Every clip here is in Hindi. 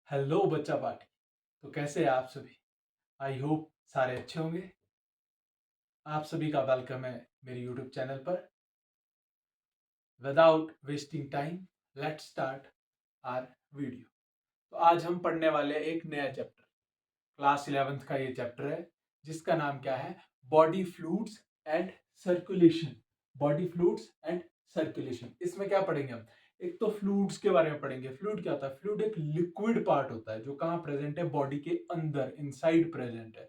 हेलो बच्चा पार्टी। तो कैसे हैं आप सभी? आई होप सारे अच्छे होंगे। आप सभी का वेलकम है मेरे यूट्यूब चैनल पर। Without wasting time let's start our video. तो आज हम पढ़ने वाले हैं एक नया चैप्टर। क्लास 11th का ये चैप्टर है जिसका नाम क्या है? Body fluids and circulation. Body fluids and circulation. इसमें क्या पढ़ेंगे हम? एक तो फ्लूइड्स के बारे में पढ़ेंगे। फ्लूइड क्या होता है? फ्लूइड एक लिक्विड पार्ट होता है जो कहाँ प्रेजेंट है? बॉडी के अंदर, इनसाइड प्रेजेंट है।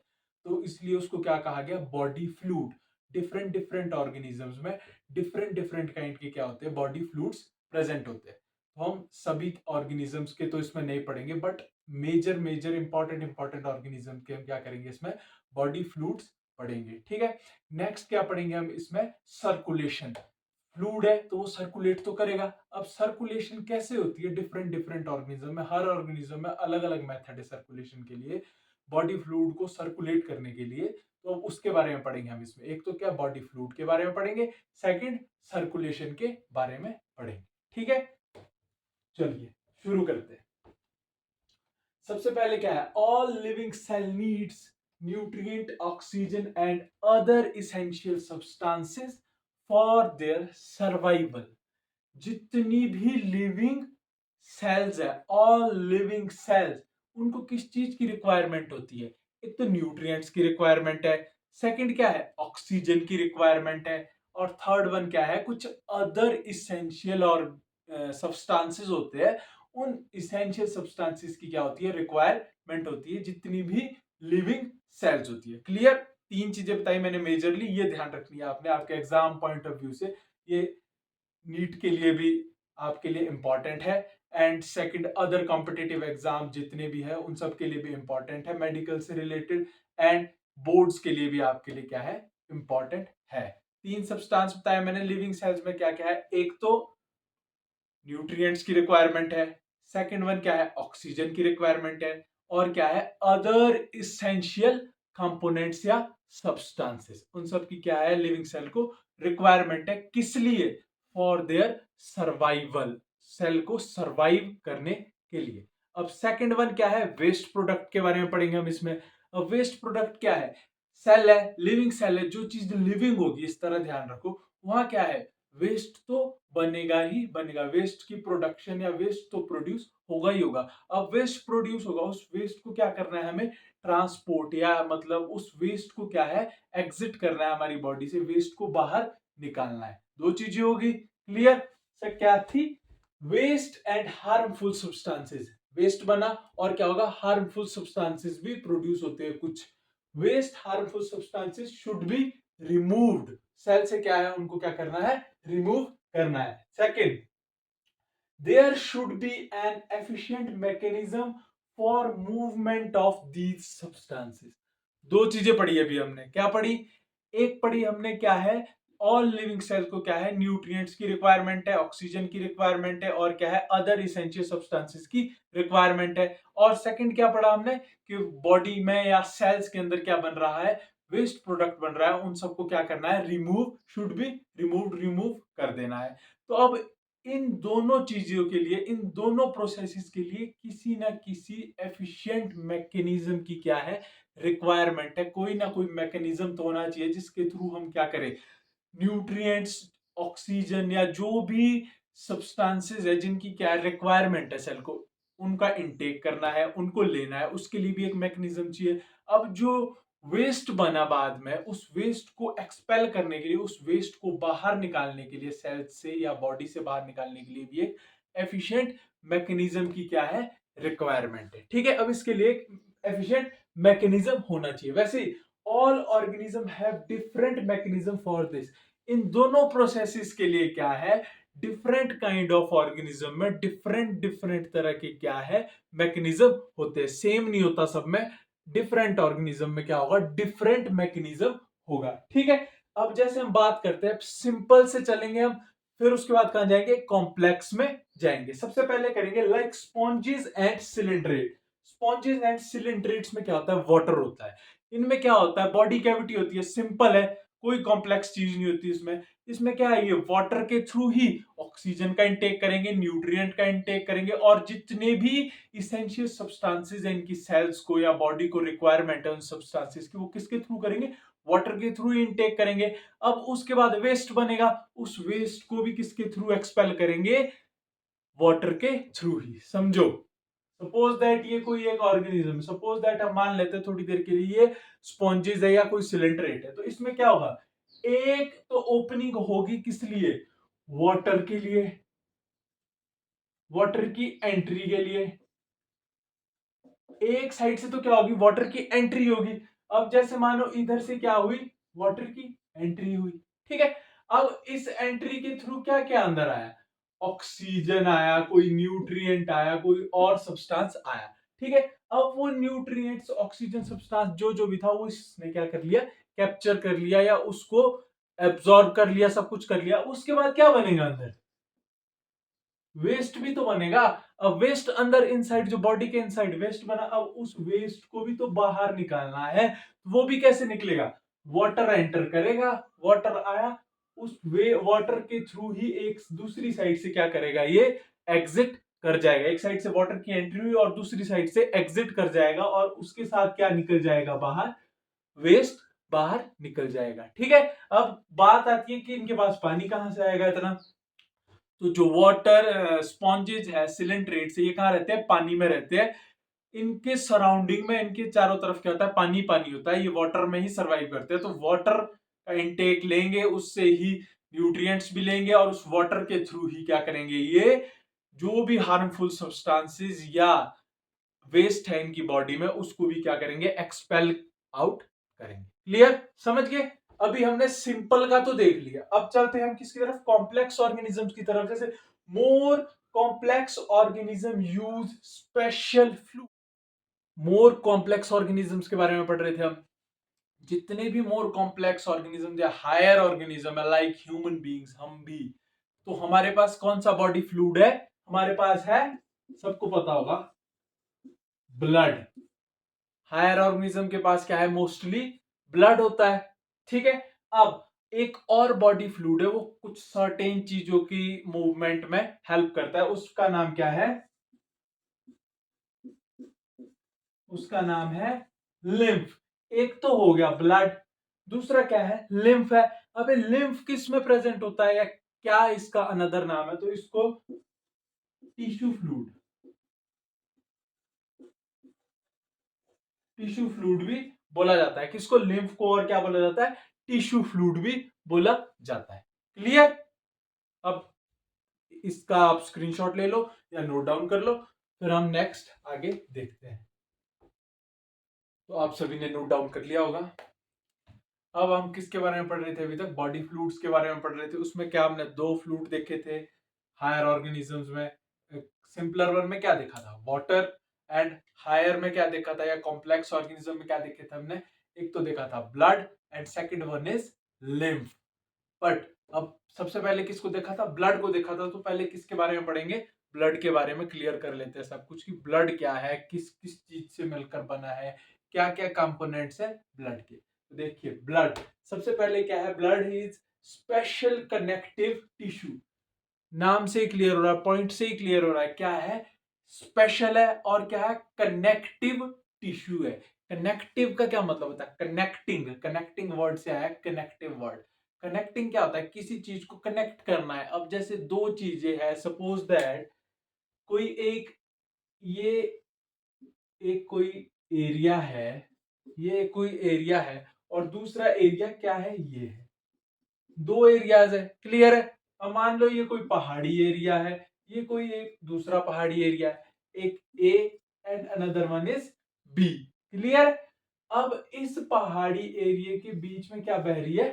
तो इसलिए उसको क्या कहा गया? Body fluid. Different different organisms में डिफरेंट डिफरेंट काइंड के क्या होते हैं? बॉडी फ्लूइड्स प्रेजेंट होते हैं। तो हम सभी ऑर्गेनिजम्स के तो इसमें नहीं पढ़ेंगे, but major major important important organism के हम क्या करेंगे? इसमें बॉडी फ्लूइड्स पढ़ेंगे। ठीक है। नेक्स्ट क्या पढ़ेंगे हम इसमें? सर्कुलेशन। फ्लूइड है तो वो सर्कुलेट तो करेगा। अब सर्कुलेशन कैसे होती है डिफरेंट डिफरेंट ऑर्गेनिज्म में? हर ऑर्गेनिज्म में अलग अलग मेथड है सर्कुलेशन के लिए, बॉडी फ्लूइड को सर्कुलेट करने के लिए। तो अब उसके बारे में पढ़ेंगे हम इसमें। एक तो क्या, बॉडी फ्लूइड के बारे में पढ़ेंगे, सेकंड सर्कुलेशन के बारे में पढ़ेंगे। ठीक है, चलिए शुरू करते हैं। सबसे पहले क्या है? All living cell needs nutrient, oxygen and other essential substances for their survival. जितनी भी लिविंग सेल्स है, ऑल लिविंग सेल्स, उनको किस चीज की रिक्वायरमेंट होती है? एक तो न्यूट्रिएंट्स की रिक्वायरमेंट है, सेकंड क्या है? ऑक्सीजन की रिक्वायरमेंट है, और थर्ड वन क्या है? कुछ अदर इसेंशियल और सब्सटेंसेस होते हैं। उन इसेंशियल सब्सटेंसेस की क्या होती है? रिक्वायरमेंट होती है जितनी भी लिविंग सेल्स होती है। क्लियर? तीन चीजें बताई मैंने मेजरली, ये ध्यान रखनी है आपने आपके एग्जाम पॉइंट ऑफ व्यू से। ये नीट के लिए भी आपके लिए इंपॉर्टेंट है, and second other competitive exam जितने भी है उन सब के लिए भी इंपॉर्टेंट है, मेडिकल से रिलेटेड एंड बोर्ड्स के लिए भी आपके लिए क्या है? इंपॉर्टेंट है। तीन सब्सटेंस बताया मैंने लिविंग सेल्स में। क्या क्या है? एक तो न्यूट्रिएंट्स की रिक्वायरमेंट है, सेकंड वन क्या है? ऑक्सीजन की रिक्वायरमेंट है, और क्या है? अदर इसेंशियल कंपोनेंट्स या सब्सटेंसेस, उन सब की क्या है? लिविंग सेल को रिक्वायरमेंट है। किस लिए? फॉर देयर सर्वाइवल, सेल को सर्वाइव करने के लिए। अब सेकंड वन क्या है? वेस्ट प्रोडक्ट के बारे में पढ़ेंगे हम इसमें। अब वेस्ट प्रोडक्ट क्या है? सेल है, लिविंग सेल है, जो चीज लिविंग होगी, इस तरह ध्यान रखो, वहां क्या है? वेस्ट तो बनेगा ही बनेगा। वेस्ट की प्रोडक्शन या वेस्ट तो प्रोड्यूस होगा ही होगा। अब वेस्ट प्रोड्यूस होगा, उस वेस्ट को क्या करना है हमें? ट्रांसपोर्ट, या मतलब उस वेस्ट को क्या है? एग्जिट करना है हमारी बॉडी से, वेस्ट को बाहर निकालना है। दो चीजें होगी। क्लियर? सर क्या थी? Waste and harmful substances. Waste बना और क्या होगा? हार्मफुल सब्सटेंसेस भी प्रोड्यूस होते हैं कुछ। Waste harmful substances should be removed. Cell से क्या है? उनको क्या करना है? रिमूव करना है। Second, there should be an efficient mechanism for movement of these substances. दो चीजें पढ़ी अभी हमने। क्या पढ़ी? एक पढ़ी हमने क्या है? ऑल लिविंग सेल्स को क्या है? न्यूट्रिएंट्स की रिक्वायरमेंट है, ऑक्सीजन की रिक्वायरमेंट है, और क्या है? अदर इसेंशियल सब्सटेंसेस की रिक्वायरमेंट है। और सेकंड क्या पढ़ा हमने? कि बॉडी में या सेल्स के अंदर क्या बन रहा है? वेस्ट प्रोडक्ट बन रहा है, उन सबको क्या करना है? रिमूव, शुड बी रिमूव कर देना है। तो अब इन दोनों चीजों के लिए, इन दोनों प्रोसेसेस के लिए किसी ना किसी एफिशिएंट मैकेनिज्म की क्या है? रिक्वायरमेंट है। कोई ना कोई मैकेनिज्म तो होना चाहिए जिसके थ्रू हम क्या करें? न्यूट्रिएंट्स, ऑक्सीजन या जो भी सब्सटेंसेस है जिनकी क्या रिक्वायरमेंट है सेल को, उनका इनटेक करना है, उनको लेना है, उसके लिए भी एक मैकेनिज्म चाहिए। अब जो वेस्ट बना बाद में, उस वेस्ट को एक्सपेल करने के लिए, उस वेस्ट को बाहर निकालने के लिए, सेल से या बॉडी से बाहर निकालने के लिए भी एक एफिशिएंट मैकेनिज्म की क्या है? रिक्वायरमेंट है। ठीक है। अब इसके लिए एफिशिएंट मैकेनिज्म होना चाहिए। वैसे all organism have different mechanism for this. इन दोनों प्रोसेसेस के लिए क्या है? डिफरेंट काइंड ऑफ ऑर्गेनिज्म में डिफरेंट डिफरेंट तरह के क्या है? मैकेनिज्म होते हैं। सेम नहीं होता सब में। डिफरेंट ऑर्गेनिज्म में क्या होगा? डिफरेंट मैकेनिज्म होगा। ठीक है। अब जैसे हम बात करते हैं, सिंपल से चलेंगे हम, फिर उसके बाद कहां जाएंगे? कॉम्प्लेक्स में जाएंगे। सबसे पहले करेंगे like sponges and coelenterate. Sponges and coelenterates में क्या होता है? वाटर होता है। इनमें क्या होता है? बॉडी कैविटी होती है, सिंपल है। कोई कॉम्प्लेक्स चीज नहीं होती इसमें। इसमें क्या है, ये वाटर के थ्रू ही ऑक्सीजन का इंटेक करेंगे, न्यूट्रिएंट का इंटेक करेंगे, और जितने भी इसेंशियल सब्सटेंसेस हैं इनकी सेल्स को या बॉडी को रिक्वायरमेंट है उन सब्सटेंसेस की, वो किसके थ्रू करेंगे, वाटर के थ्रू ही इंटेक करेंगे। अब उसके बाद वेस्ट बनेगा, उस वेस्ट को भी किसके थ्रू एक्सपेल करेंगे, वाटर के थ्रू ही। समझो, सपोज दैट ये कोई एक ऑर्गेनिज्म, सपोज दैट हम मान लेते हैं थोड़ी देर के लिए ये स्पॉन्जेस है या कोई सिलेंडरेट है, तो इसमें क्या होगा, एक तो ओपनिंग होगी किस लिए, वाटर के लिए, वाटर की एंट्री के लिए। एक साइड से तो क्या होगी, वाटर की एंट्री होगी। अब जैसे मानो इधर से क्या हुई, वाटर की एंट्री हुई, ठीक है। अब इस एंट्री के थ्रू क्या क्या अंदर आया, ऑक्सीजन आया, कोई न्यूट्रिएंट आया, कोई और सब्सटेंस आया, ठीक है। अब वो न्यूट्रिएंट्स, ऑक्सीजन, सब्सटेंस जो जो भी था वो इसने क्या कर लिया, कैप्चर कर लिया या उसको एब्जॉर्ब कर लिया, सब कुछ कर लिया। उसके बाद क्या बनेगा अंदर, वेस्ट भी तो बनेगा। अब वेस्ट अंदर इनसाइड, जो बॉडी के इनसाइड वेस्ट बना, अब उस वेस्ट को भी तो बाहर निकालना है। वो भी कैसे निकलेगा, वाटर एंटर करेगा, वाटर आया, उस वे वाटर के थ्रू ही एक दूसरी साइड से क्या करेगा, ये एग्जिट कर जाएगा। एक साइड से वाटर की एंट्री हुई और दूसरी साइड से एग्जिट कर जाएगा, और उसके साथ क्या निकल जाएगा बाहर, वेस्ट बाहर निकल जाएगा, ठीक है। अब बात आती है कि इनके पास पानी कहां से आएगा इतना। तो जो वाटर स्पॉन्जेज है, सिलेंट्रेट्स, ये कहाँ रहते हैं, पानी में रहते हैं। इनके सराउंडिंग में, इनके चारों तरफ क्या होता है, पानी पानी होता है, ये वाटर में ही सरवाइव करते हैं। तो वाटर का इंटेक लेंगे, उससे ही न्यूट्रिएंट्स भी लेंगे, और उस वाटर के थ्रू ही क्या करेंगे, ये जो भी हार्मफुल सब्सटेंसेस या वेस्ट है इनकी बॉडी में, उसको भी क्या करेंगे, एक्सपेल आउट करेंगे। क्लियर, समझ गए। अभी हमने सिंपल का तो देख लिया, अब चलते हैं हम किसकी तरफ, कॉम्प्लेक्स ऑर्गेनिजम्स की तरफ। जैसे more complex organism use special fluid. More complex organisms के बारे में पढ़ रहे थे हम। जितने भी मोर कॉम्प्लेक्स ऑर्गेनिज्म या हायर ऑर्गेनिज्म है, लाइक ह्यूमन बीइंग्स, हम भी, तो हमारे पास कौन सा बॉडी फ्लूइड है, हमारे पास है, सबको पता होगा, ब्लड। हायर ऑर्गेनिज्म के पास क्या है, मोस्टली ब्लड होता है, ठीक है। अब एक और बॉडी फ्लूइड है, वो कुछ सर्टेन चीजों की मूवमेंट में हेल्प करता है, उसका नाम क्या है, उसका नाम है लिम्फ। एक तो हो गया ब्लड, दूसरा क्या है, लिम्फ है। अबे लिम्फ किस में प्रेजेंट होता है, या क्या इसका अनदर नाम है, तो इसको टिश्यू फ्लूइड, टिश्यू फ्लूइड भी बोला जाता है। किसको, लिम्फ को, और क्या बोला जाता है, टिश्यू फ्लूइड भी बोला जाता है। क्लियर। अब इसका आप स्क्रीनशॉट ले लो या नोट डाउन कर लो, फिर हम नेक्स्ट आगे देखते हैं। तो आप सभी ने नोट डाउन कर लिया होगा। अब हम किसके बारे में पढ़ रहे थे अभी तक, बॉडी फ्लूइड्स के बारे में पढ़ रहे थे। उसमें क्या हमने दो फ्लूइड देखे थे हायर ऑर्गेनिजम्स में। सिंपलर वन में क्या देखा था, वाटर, एंड हायर में क्या देखा था, या कॉम्प्लेक्स ऑर्गेनिज्म में क्या देखे थे हमने, एक तो देखा था blood, and second one is lymph. But अब सबसे पहले किसको देखा था, ब्लड को देखा था। तो पहले किसके बारे में पढ़ेंगे, ब्लड के बारे में क्लियर कर लेते हैं सब कुछ, कि ब्लड क्या है, किस किस चीज से मिलकर बना है, क्या क्या कंपोनेंट्स है ब्लड के। तो देखिए ब्लड, सबसे पहले क्या है, blood is special connective tissue. नाम से ही क्लियर हो रहा है, पॉइंट से ही क्लियर हो रहा है, क्या है, स्पेशल है, और क्या है, कनेक्टिव टिश्यू है। कनेक्टिव का क्या मतलब होता है, कनेक्टिंग, कनेक्टिंग वर्ड से आया कनेक्टिव वर्ड। कनेक्टिंग क्या होता है, किसी चीज को कनेक्ट करना है। अब जैसे दो चीजें हैं, सपोज दैट कोई एक, ये एक कोई एरिया है, ये कोई एरिया है, और दूसरा एरिया क्या है, ये है, दो एरियाज है। क्लियर है। अब मान लो ये कोई पहाड़ी एरिया है, ये कोई एक दूसरा पहाड़ी एरिया है, एक A and another one is B. Clear. अब इस पहाड़ी एरिया के बीच में क्या बह रही है,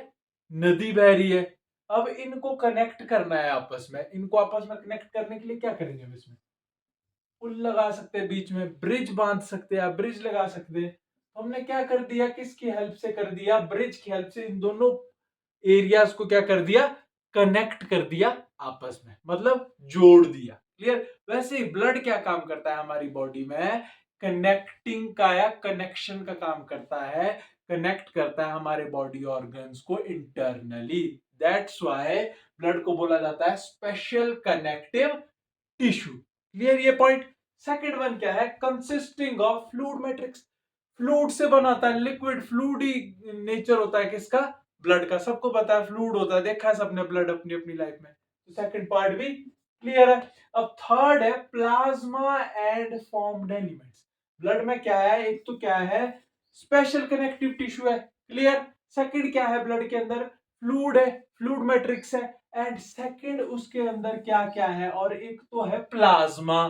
नदी बह रही है। अब इनको कनेक्ट करना है आपस में, इनको आपस में कनेक्ट करने के लिए क्या करेंगे हम इसमें, पुल लगा सकते हैं, बीच में ब्रिज बांध सकते हैं, ब्रिज लगा सकते हैं। तो हमने क्या कर दिया, किसकी हेल्प से कर दिया, ब्रिज की हेल्प से इन दोनों एरियाज को क्या कर दिया, कनेक्ट कर दिया आपस में, मतलब जोड़ दिया। क्लियर। वैसे ही ब्लड क्या काम करता है हमारी बॉडी में, कनेक्टिंग का या कनेक्शन का काम करता है। कनेक्ट करता है हमारे बॉडी ऑर्गन्स को इंटरनली। दैट्स व्हाई ब्लड को बोला जाता है स्पेशल कनेक्टिव टिश्यू। क्लियर ये पॉइंट। सेकंड वन क्या है, consisting of fluid matrix. Fluid से बनाता है, लिक्विड फ्लूइड ही नेचर होता है किसका, ब्लड का। सबको पता है फ्लूइड होता है, देखा है सबने ब्लड अपनी अपनी लाइफ में। तो सेकंड पार्ट भी क्लियर है। अब थर्ड है plasma and formed elements. Blood में क्या है, एक तो क्या है स्पेशल कनेक्टिव टिश्यू है, क्लियर। सेकंड क्या है ब्लड के अंदर, फ्लूइड है, फ्लूइड मैट्रिक्स है। एंड सेकंड उसके अंदर क्या क्या है, और एक तो है प्लाज्मा,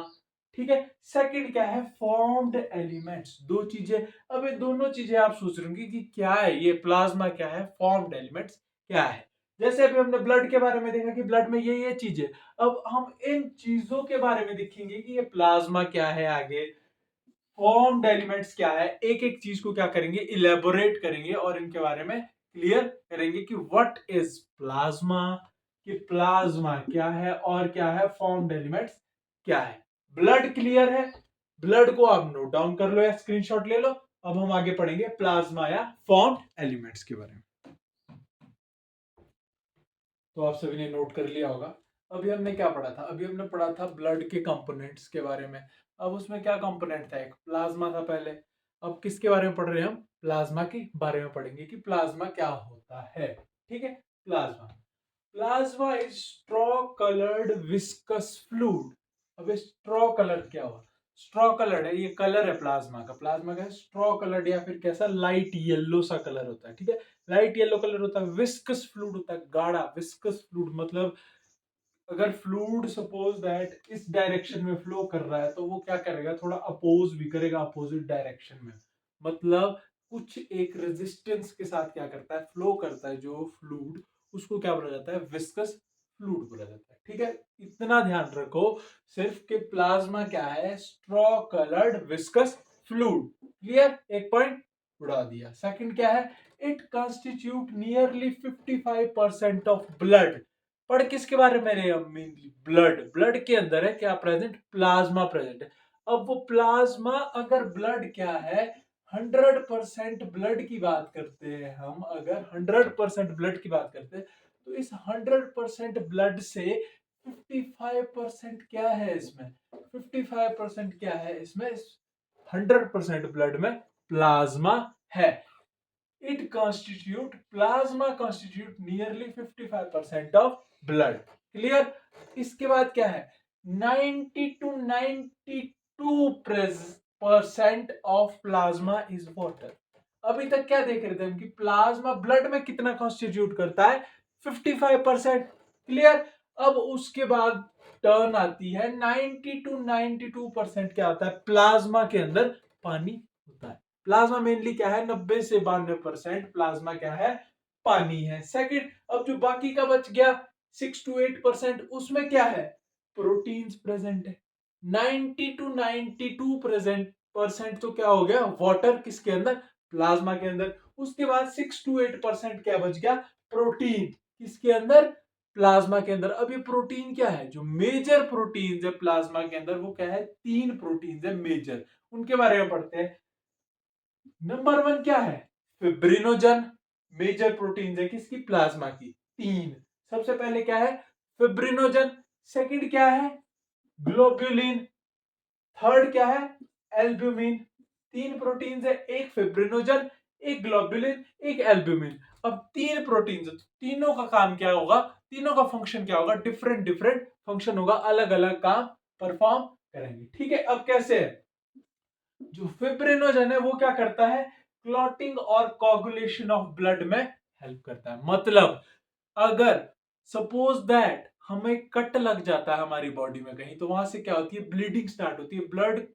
ठीक है। सेकंड क्या है, फॉर्म्ड एलिमेंट्स। दो चीजें। अब ये दोनों चीजें आप सोच रहे होंगे कि क्या है ये, प्लाज्मा क्या है, फॉर्म्ड एलिमेंट्स क्या है। जैसे अभी हमने ब्लड के बारे में देखा कि ब्लड में ये चीजें, अब हम इन चीजों के बारे में देखेंगे कि ये प्लाज्मा क्या है, आगे फॉर्म्ड एलिमेंट्स क्या है। एक एक चीज को क्या करेंगे, इलेबोरेट करेंगे और इनके बारे में क्लियर करेंगे कि व्हाट इज प्लाज्मा, कि प्लाज्मा क्या है और क्या है फॉर्म्ड एलिमेंट्स क्या है। ब्लड क्लियर है, ब्लड को आप नोट डाउन कर लो या स्क्रीनशॉट ले लो। अब हम आगे पढ़ेंगे प्लाज्मा या फॉर्म्ड एलिमेंट्स के बारे में। तो आप सभी ने नोट कर लिया होगा। अभी हमने क्या पढ़ा था, अभी हमने पढ़ा था ब्लड के कंपोनेंट्स के बारे में। अब उसमें क्या कंपोनेंट था, एक प्लाज्मा था पहले। अब किसके बारे में पढ़ रहे हैं हम, प्लाज्मा के बारे में पढ़ेंगे कि प्लाज्मा क्या होता है। ठीक है, plasma, plasma is straw coloured viscous fluid. अब स्ट्रॉ कलर क्या हुआ, स्ट्रॉ कलर्ड है, ये कलर है प्लाज्मा का। प्लाज्मा का स्ट्रॉ कलर्ड या फिर कैसा लाइट येलो सा कलर होता है, ठीक है, लाइट येलो कलर होता है। विस्कस फ्लूइड होता है, गाढ़ा। विस्कस फ्लूइड मतलब अगर फ्लूइड सपोज दैट इस डायरेक्शन में फ्लो कर रहा है तो वो क्या करेगा, थोड़ा अपोज भी करेगा अपोजिट डायरेक्शन में। मतलब कुछ एक रेजिस्टेंस के साथ क्या करता है, फ्लो करता है जो फ्लूइड, उसको क्या बोला जाता है, विस्कस फ्लूइड बोला जाता है। ठीक है, इतना ध्यान रखो सिर्फ कि प्लाज्मा क्या है, straw coloured viscous fluid. Clear, एक पॉइंट उड़ा दिया। सेकंड क्या है, it constitute nearly 55% of blood. पढ़ किसके बारे में रहे हम, मेनली ब्लड। ब्लड के अंदर है क्या प्रेजेंट, प्लाज्मा प्रेजेंट है। अब वो प्लाज्मा, अगर ब्लड क्या है 100% ब्लड की बात करते हैं हम, अगर 100% ब्लड की बात करते हैं तो इस 100% ब्लड से 55% क्या है इसमें, 55% क्या है इसमें, 100% ब्लड में प्लाज्मा है। It constitute plasma constitute nearly 55% of blood. Clear? इसके बाद क्या है, 90 to 92% of plasma is water. अभी तक क्या देख रहे थे हम कि प्लाज्मा ब्लड में कितना कॉन्स्टिट्यूट करता है, 55%। क्लियर। अब उसके बाद टर्न आती है 90 to 92% क्या आता है, प्लाज्मा के अंदर पानी होता है। प्लाज्मा मेनली क्या है, 90 से 92% प्लाज्मा क्या है, पानी है। सेकंड, अब जो बाकी का बच गया 6 to 8%, उसमें क्या है, प्रोटीन्स प्रेजेंट है। 90 to 92% तो क्या हो गया, वाटर किसके अंदर, प्लाज्मा के अंदर। उसके बाद 6 to 8% क्या बच गया, प्रोटीन किसके अंदर, प्लाज्मा के अंदर। अब ये प्रोटीन क्या है, जो मेजर प्रोटीन्स है प्लाज्मा के अंदर वो क्या है, 3 प्रोटीन्स है मेजर, उनके बारे में पढ़ते हैं। नंबर 1 क्या है, फिब्रिनोजन। मेजर प्रोटीन है किसकी, प्लाज्मा की, 3। सबसे पहले क्या है, फिब्रिनोजन। सेकंड क्या है, ग्लोब्युलिन। थर्ड क्या है, एल्ब्यूमिन। 3 प्रोटीन है, एक फिब्रिनोजन, एक ग्लोब्युलिन, एक एल्ब्यूमिन। अब 3 प्रोटीन, तीनों का काम क्या होगा, तीनों का फंक्शन क्या होगा, डिफरेंट डिफरेंट फंक्शन होगा, अलग अलग काम परफॉर्म करेंगे। ठीक है, अब कैसे है, जो फिब्रिनोजन है वो क्या करता है, क्लॉटिंग और कोगुलेशन ऑफ ब्लड में हेल्प करता है। मतलब अगर सपोज दैट हमें कट लग जाता है हमारी बॉडी में कहीं, तो वहां से क्या होती है, ब्लीडिंग स्टार्ट होती है, ब्लड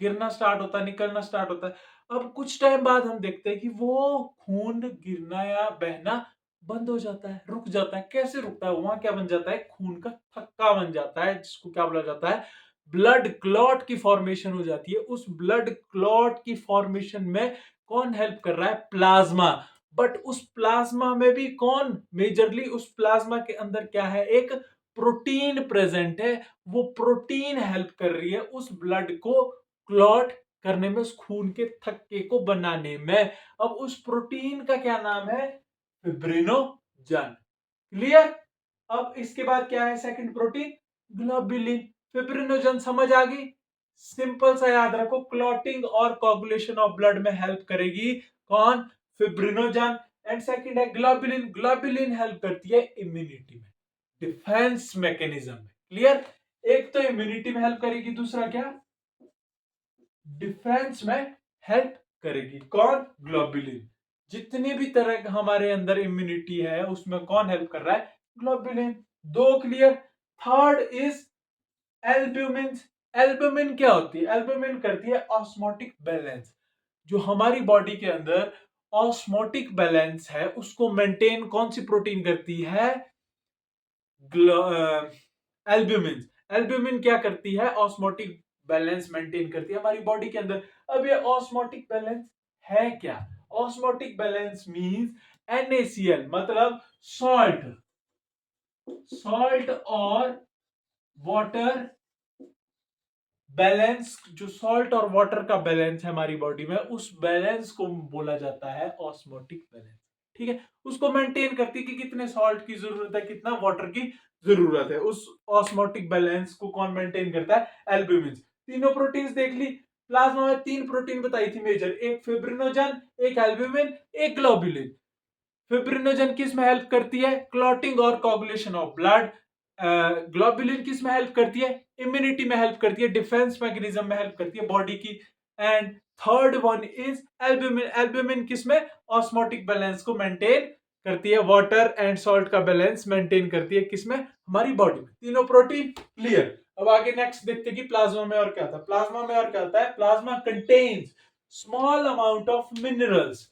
गिरना स्टार्ट होता है, निकलना स्टार्ट होता है। अब कुछ टाइम बाद हम देखते हैं कि वो खून गिरना या बहना बंद हो जाता है, रुक जाता है। कैसे रुकता है, वहां क्या बन जाता है, खून का थक्का बन जाता है, जिसको क्या बोला जाता है, ब्लड क्लॉट की फॉर्मेशन हो जाती है। उस ब्लड क्लॉट की फॉर्मेशन में कौन हेल्प कर रहा है, प्लाज्मा। बट उस प्लाज्मा में भी कौन मेजरली, उस प्लाज्मा के अंदर क्या है, एक प्रोटीन प्रेजेंट है। वो प्रोटीन हेल्प कर रही है उस ब्लड को क्लॉट करने में, उस खून के थक्के को बनाने में। अब उस प्रोटीन का क्या नाम है? फिब्रिनोजन। क्लियर? अब इसके बाद क्या है सेकंड प्रोटीन? ग्लोबुलिन। फिब्रिनोजन समझ आ गई? सिंपल सा याद रखो, क्लॉटिंग और कोगुलेशन ऑफ ब्लड में हेल्प करेगी कौन? फिब्रिनोजन। एंड सेकंड है ग्लोबुलिन। ग्लोबुलिन हेल्प करती है इम्यूनिटी में, डिफेंस मैकेनिज्म में। क्लियर? एक तो इम्यूनिटी में हेल्प करेगी, दूसरा क्या? डिफेंस में हेल्प करेगी। कौन? ग्लोबुलिन। जितनी भी तरह का हमारे अंदर इम्यूनिटी है उसमें कौन हेल्प कर रहा है? ग्लोबुलिन। दो clear. Third is albumin. Albumin क्या होती है? एल्ब्यूमिन करती है ऑस्मोटिक बैलेंस। जो हमारी बॉडी के अंदर ऑस्मोटिक बैलेंस है उसको मेंटेन कौन सी प्रोटीन करती है? एल्ब्यूमिन। एल्ब्यूमिन क्या करती है? ऑस्मोटिक बैलेंस मेंटेन करती है हमारी बॉडी के अंदर। अब ये ऑस्मोटिक बैलेंस है क्या? ऑस्मोटिक बैलेंस मींस NaCl, मतलब सॉल्ट। सॉल्ट और वाटर बैलेंस, जो सॉल्ट और वाटर का बैलेंस है हमारी बॉडी में, उस बैलेंस को बोला जाता है ऑस्मोटिक बैलेंस। ठीक है? उसको मेंटेन करती है कि कितने सॉल्ट की जरूरत है, कितना वाटर की जरूरत है। उस ऑस्मोटिक बैलेंस को कौन मेंटेन करता है? एल्ब्यूमिन। तीनों प्रोटीन्स देख ली। प्लाज्मा में तीन प्रोटीन बताई थी मेजर, एक फिब्रिनोजन, एक एल्ब्यूमिन, एक ग्लोबुलिन। फिब्रिनोजन किस में हेल्प करती है? क्लॉटिंग और कोगुलेशन ऑफ ब्लड। ग्लोबुलिन किस में हेल्प करती है? इम्यूनिटी में हेल्प करती है, डिफेंस मैकेनिज्म में हेल्प करती है बॉडी की। And third one is albumin. Albumin किस में? ऑस्मोटिक बैलेंस को मेंटेन करती है, वाटर एंड सॉल्ट का बैलेंस मेंटेन करती है, किसमें? हमारी बॉडी में। तीनों प्रोटीन क्लियर। अब आगे नेक्स्ट देखते हैं कि प्लाज्मा में और क्या होता है। प्लाज्मा में और क्या होता है? Plasma contains small amount of minerals.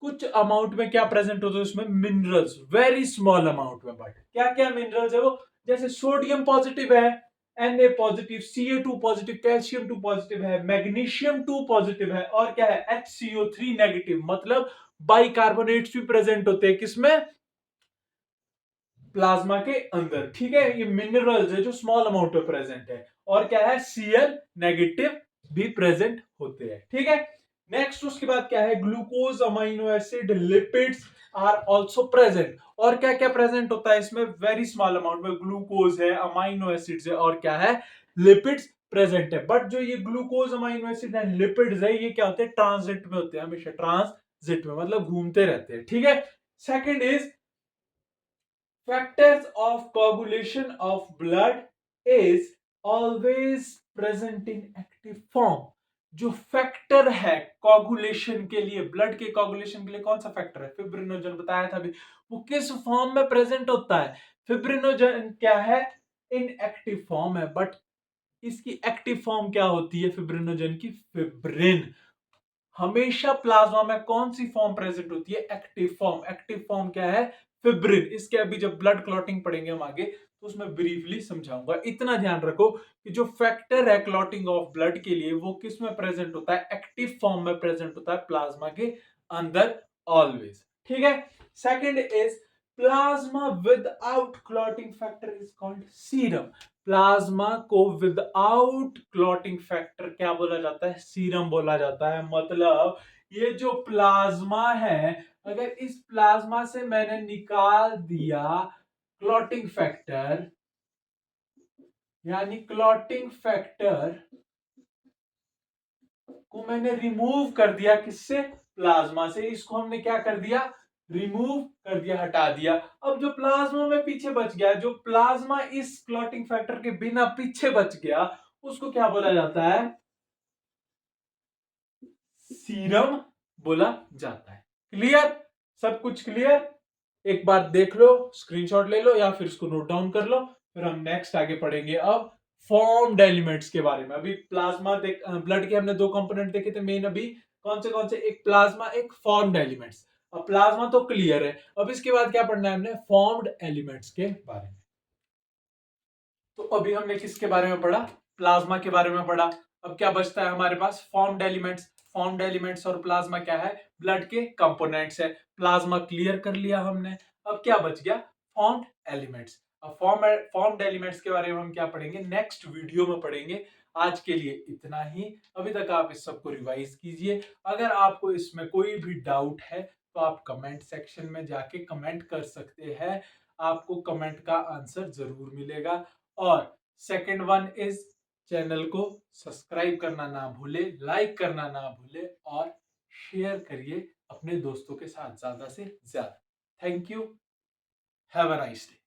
कुछ अमाउंट में क्या प्रेजेंट होता है उसमें? मिनरल्स, वेरी स्मॉल अमाउंट में। बट क्या क्या मिनरल्स है वो? जैसे सोडियम पॉजिटिव है, Na positive, Ca2 positive, calcium 2 positive है, मैग्नीशियम 2 पॉजिटिव है, और क्या है? HCO3 negative. मतलब बाइकार्बोनेट्स भी प्रेजेंट होते हैं किसमें? प्लाज्मा के अंदर। ठीक है? ये मिनरल्स है जो स्मॉल अमाउंट में प्रेजेंट है। और क्या है? Cl नेगेटिव भी प्रेजेंट होते हैं। ठीक है? नेक्स्ट उसके बाद क्या है? Glucose, amino acid, lipids are also present. और क्या क्या प्रेजेंट होता है इसमें? वेरी स्मॉल अमाउंट में ग्लूकोज है, अमाइनो एसिड्स है, और क्या है? लिपिड्स प्रेजेंट है। बट जो ये glucose, amino acid and lipids है, ये क्या होते हैं? ट्रांजिट में होते हैं, हमेशा ट्रांजिट में, मतलब घूमते रहते हैं। ठीक है? Second is factors of coagulation of blood is always present in active form। जो फैक्टर है कोगुलेशन के लिए, ब्लड के कोगुलेशन के लिए कौन सा फैक्टर है? फिब्रिनोजन बताया था अभी। वो किस फॉर्म में प्रेजेंट होता है? फिब्रिनोजन क्या है? इन एक्टिव फॉर्म है। बट इसकी एक्टिव फॉर्म क्या होती है फिब्रिनोजन की? फिब्रिन। हमेशा प्लाज्मा में कौन सी फॉर्म प्रेजेंट होती है? Active form. एक्टिव फॉर्म क्या है? फिब्रिन। इसके अभी जब ब्लड क्लॉटिंग पढ़ेंगे हम आगे तो उसमें ब्रीफली समझाऊंगा। इतना ध्यान रखो कि जो फैक्टर है क्लॉटिंग ऑफ ब्लड के लिए वो किस में प्रेजेंट होता है? एक्टिव फॉर्म में प्रेजेंट होता है प्लाज्मा के अंदर ऑलवेज। ठीक है? Second is plasma without clotting factor is called serum. Plasma को विदाउट क्लॉटिंग फैक्टर क्या बोला जाता है? सीरम बोला जाता है। मतलब ये जो प्लाज्मा है, अगर इस प्लाज्मा से मैंने निकाल दिया क्लॉटिंग फैक्टर, यानी क्लॉटिंग फैक्टर को मैंने रिमूव कर दिया, किससे? प्लाज्मा से। इसको हमने क्या कर दिया? रिमूव कर दिया, हटा दिया। अब जो प्लाज्मा में पीछे बच गया, जो प्लाज्मा इस क्लॉटिंग फैक्टर के बिना पीछे बच गया, उसको क्या बोला जाता है? सीरम बोला जाता है। क्लियर? सब कुछ क्लियर? एक बार देख लो, स्क्रीनशॉट ले लो या फिर इसको नोट डाउन कर लो। फिर हम नेक्स्ट आगे पढ़ेंगे अब फॉर्म्ड एलिमेंट्स के बारे में। अभी प्लाज्मा देख, ब्लड के हमने दो कंपोनेंट देखे थे मेन। अभी कौन से? एक प्लाज्मा, एक फॉर्म्ड एलिमेंट्स। अब प्लाज्मा तो क्लियर है, अब इसके बाद क्या पढ़ना है हमने? फॉर्म्ड एलिमेंट्स के बारे में। तो अभी हमने किसके बारे में पढ़ा? प्लाज्मा के बारे में पढ़ा। अब क्या बचता है हमारे पास? Formed elements. फॉर्म्ड एलिमेंट्स और प्लाज्मा क्या है? ब्लड के कंपोनेंट्स है। प्लाज्मा क्लियर कर लिया हमने। अब क्या बच गया? Formed elements. फॉर्म्ड एलिमेंट्स के बारे में हम क्या पढ़ेंगे, नेक्स्ट वीडियो में पढ़ेंगे। आज के लिए इतना ही। अभी तक आप इस सबको रिवाइज कीजिए। अगर आपको इसमें कोई भी डाउट है तो आप कमेंट सेक्शन में जाके कमेंट कर सकते हैं, आपको कमेंट का आंसर जरूर मिलेगा। और सेकंड वन इज, चैनल को सब्सक्राइब करना ना भूले, लाइक करना ना भूले और शेयर करिए अपने दोस्तों के साथ ज्यादा से ज्यादा। Thank you, have a nice day.